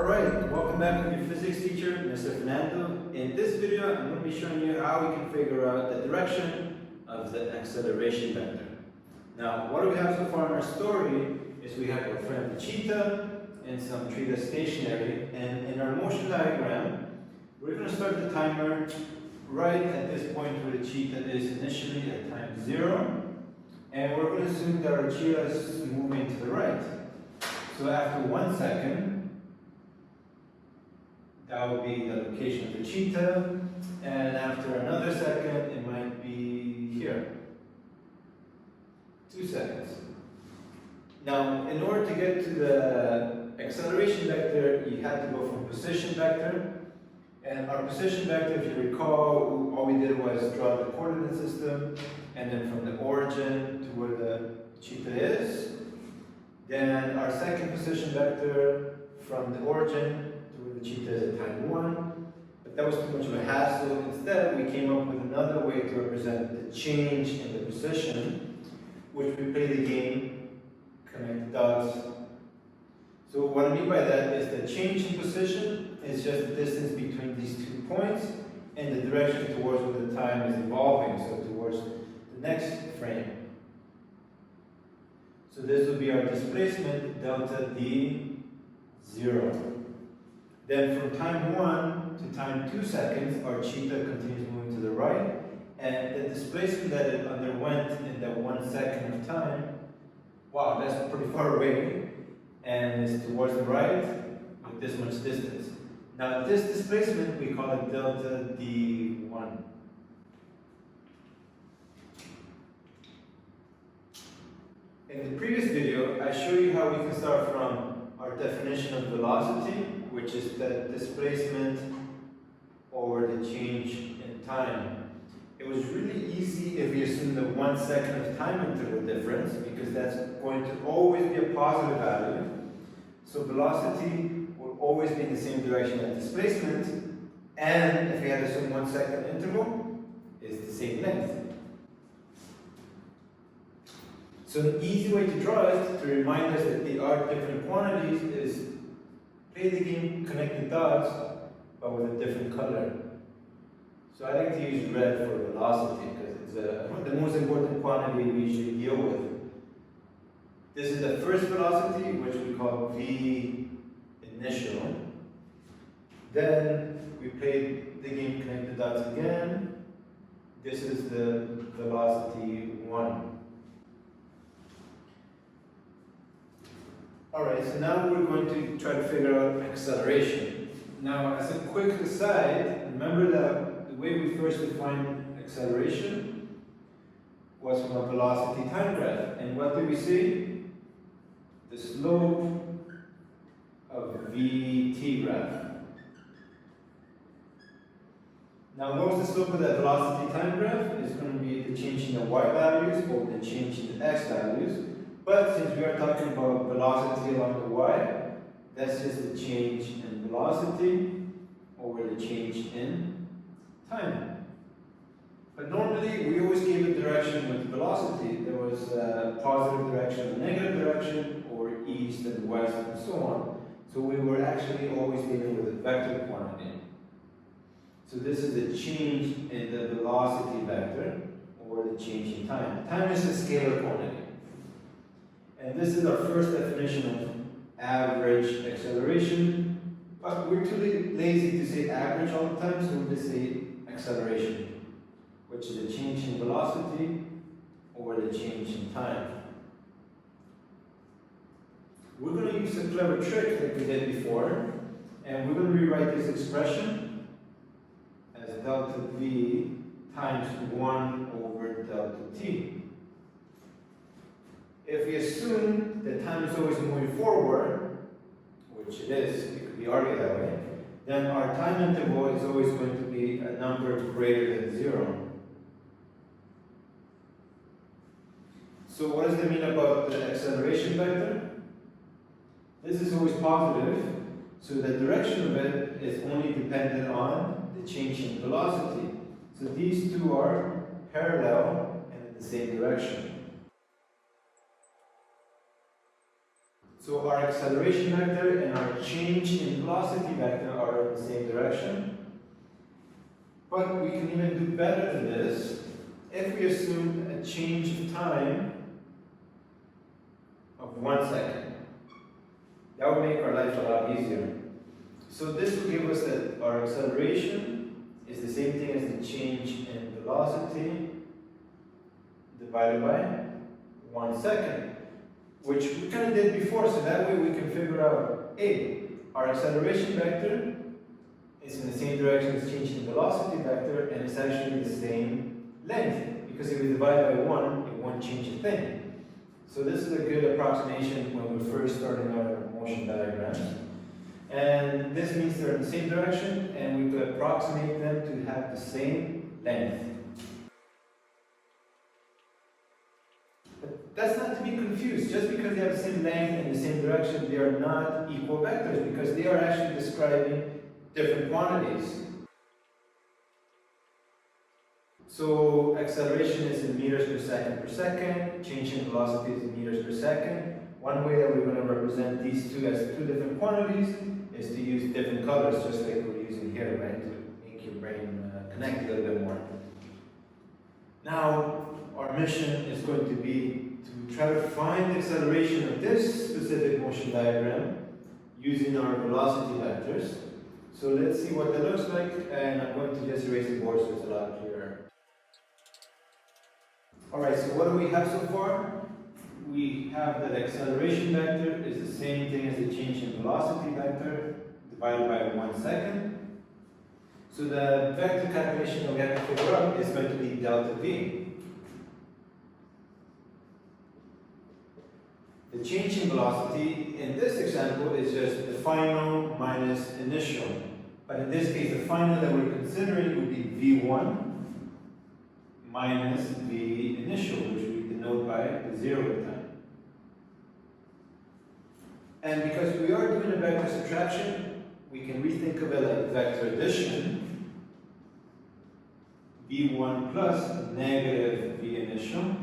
Alright, welcome back with your physics teacher, Mr. Fernando. In this video, I'm going to be showing you how we can figure out the direction of the acceleration vector. Now, what we have so far in our story is we have our friend the cheetah and some tree that's stationary, and in our motion diagram, we're going to start the timer right at this point where the cheetah is initially at time 0, and we're going to assume that our cheetah is moving to the right. So after 1 second, that would be the location of the cheetah, and after another second, it might be here. 2 seconds. Now, in order to get to the acceleration vector, you have to go from position vector. And our position vector, if you recall, all we did was draw the coordinate system, and then from the origin to where the cheetah is. Then our second position vector from the origin to where the cheetah is at time 1. But that was too much of a hassle. Instead, we came up with another way to represent the change in the position, which we play the game, connect the dots. So what I mean by that is the change in position is just the distance between these 2 points and the direction towards where the time is evolving, so towards the next frame. So this will be our displacement, delta d 0. Then from time 1 to time 2 seconds, our cheetah continues moving to the right, and the displacement that it underwent in that 1 second of time, wow, that's pretty far away, and it's towards the right with this much distance. Now this displacement, we call it delta d1. In the previous video, I showed you how we can start from our definition of velocity, which is the displacement over the change in time. It was really easy if we assume the 1 second of time interval difference, because that's going to always be a positive value. So velocity will always be in the same direction as displacement, and if we had to assume 1 second interval, it's the same length. So an easy way to draw it, to remind us that they are different quantities, is play the game, connect the dots, but with a different color. So I like to use red for velocity because it's the most important quantity we usually deal with. This is the first velocity, which we call v initial. Then we play the game, connect the dots again. This is the velocity 1. Alright, so now we're going to try to figure out acceleration. Now, as a quick aside, remember that the way we first defined acceleration was from a velocity time graph. And what do we see? The slope of vt graph. Now, what was the slope of that velocity time graph? It's going to be the change in the y values or the change in the x values. But since we are talking about velocity along the y, that's just the change in velocity over the change in time. But normally, we always gave a direction with velocity. There was a positive direction, a negative direction, or east and west, and so on. So we were actually always dealing with a vector quantity. So this is the change in the velocity vector, or the change in time. Time is a scalar quantity. And this is our first definition of average acceleration. But we're too lazy to say average all the time, so we'll just say acceleration, which is the change in velocity over the change in time. We're going to use a clever trick that we did before, and we're going to rewrite this expression as delta v times 1 over delta t. If we assume that time is always moving forward, which it is, it could be argued that way, then our time interval is always going to be a number greater than 0. So what does that mean about the acceleration vector? This is always positive, so the direction of it is only dependent on the change in velocity. So these two are parallel and in the same direction. So our acceleration vector and our change in velocity vector are in the same direction. But we can even do better than this if we assume a change of time of 1 second. That would make our life a lot easier. So this will give us that our acceleration is the same thing as the change in velocity divided by 1 second, which we kind of did before, so that way we can figure out, A, our acceleration vector is in the same direction as change in velocity vector, and it's actually the same length, because if we divide by 1, it won't change a thing. So this is a good approximation when we're first starting our motion diagrams. And this means they're in the same direction, and we could approximate them to have the same length. But that's not to be confused. Just because they have the same length and the same direction, they are not equal vectors, because they are actually describing different quantities. So acceleration is in meters per second, change in velocity is in meters per second. One way that we're going to represent these two as two different quantities is to use different colors, just like we're using here, right, to make your brain connect a little bit more. Now, our mission is going to be to try to find the acceleration of this specific motion diagram using our velocity vectors. So let's see what that looks like, and I'm going to just erase the board so it's a lot clearer. Alright, so what do we have so far? We have that acceleration vector is the same thing as the change in velocity vector divided by 1 second. So the vector calculation that we have to figure out is going to be delta V. The change in velocity in this example is just the final minus initial. But in this case, the final that we're considering would be V1 minus V initial, which we denote by the 0 time. And because we are doing a vector subtraction, we can rethink of it like vector addition. V1 plus negative V initial.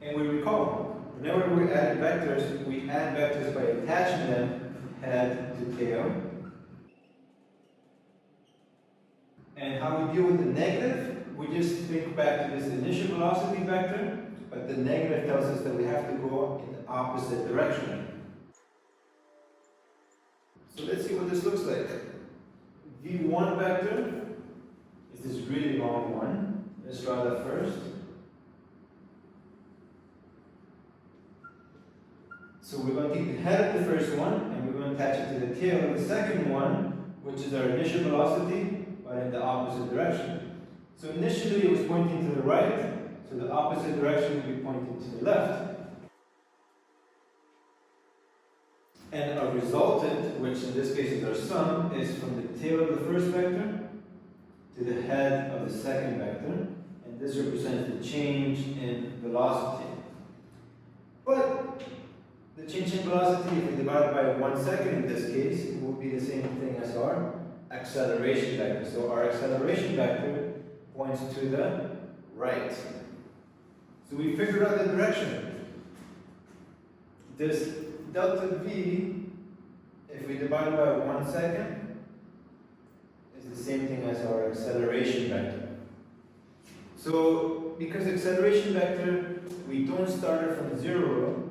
And we recall, whenever we add vectors, we add vectors by attaching them head to tail. And how we deal with the negative, we just think back to this initial velocity vector, but the negative tells us that we have to go in the opposite direction. So let's see what this looks like. V1 vector is this really long one. Let's draw that first. So we're going to take the head of the first one, and we're going to attach it to the tail of the second one, which is our initial velocity, but in the opposite direction. So initially it was pointing to the right, so the opposite direction would be pointing to the left. And our resultant, which in this case is our sum, is from the tail of the first vector to the head of the second vector, and this represents the change in velocity. But the change in velocity, if we divide by 1 second in this case, will be the same thing as our acceleration vector. So our acceleration vector points to the right. So we figured out the direction. This delta V, if we divide by 1 second, is the same thing as our acceleration vector. So because acceleration vector, we don't start it from 0,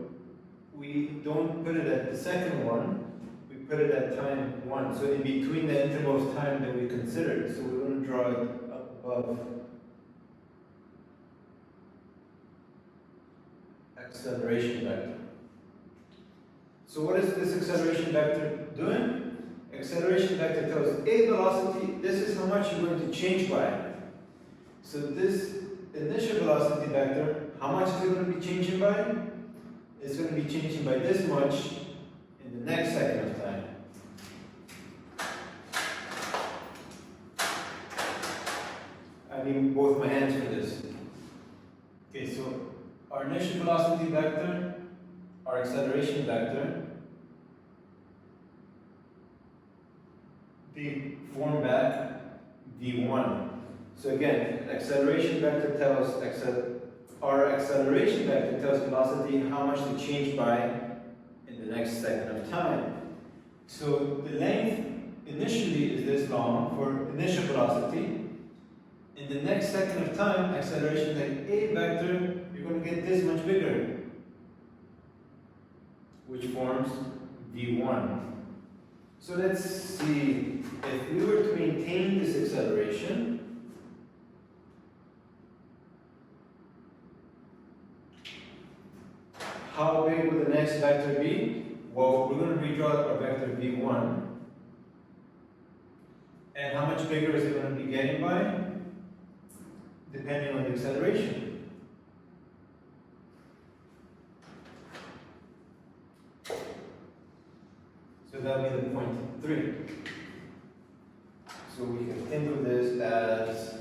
we don't put it at the second one, we put it at time 1. So in between the interval of time that we considered. So we're going to draw it up above acceleration vector. So what is this acceleration vector doing? Acceleration vector tells a velocity, this is how much you're going to change by. So this initial velocity vector, how much is it going to be changing by? It's going to be changing by this much in the next second of time. I need both my hands for this. Okay, so our initial velocity vector, our acceleration vector, they form back V1. So again, acceleration vector tells our acceleration vector tells velocity how much to change by in the next second of time. So the length initially is this long for initial velocity. In the next second of time, acceleration like a vector, you're going to get this much bigger, which forms v1. So let's see, if we were to maintain this acceleration, how big will the next vector be? Well, we're going to redraw our vector v1. And how much bigger is it going to be getting by? Depending on the acceleration. So that will be the point 3. So we can think of this as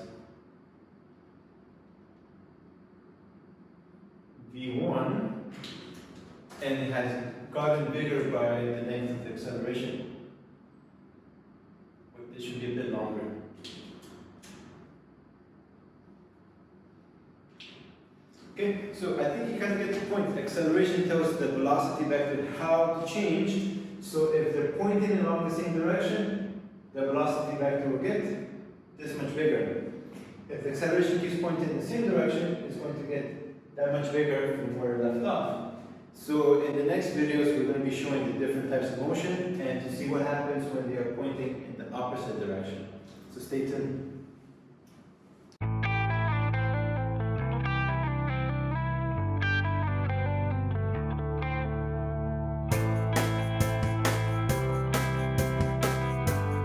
v1, and it has gotten bigger by the length of the acceleration. But this should be a bit longer. Okay, so I think you kind of get the point. Acceleration tells the velocity vector how to change. So if they're pointing along the same direction, the velocity vector will get this much bigger. If the acceleration keeps pointing in the same direction, it's going to get that much bigger from where it left off. So in the next videos, we're going to be showing the different types of motion and to see what happens when they are pointing in the opposite direction. So stay tuned.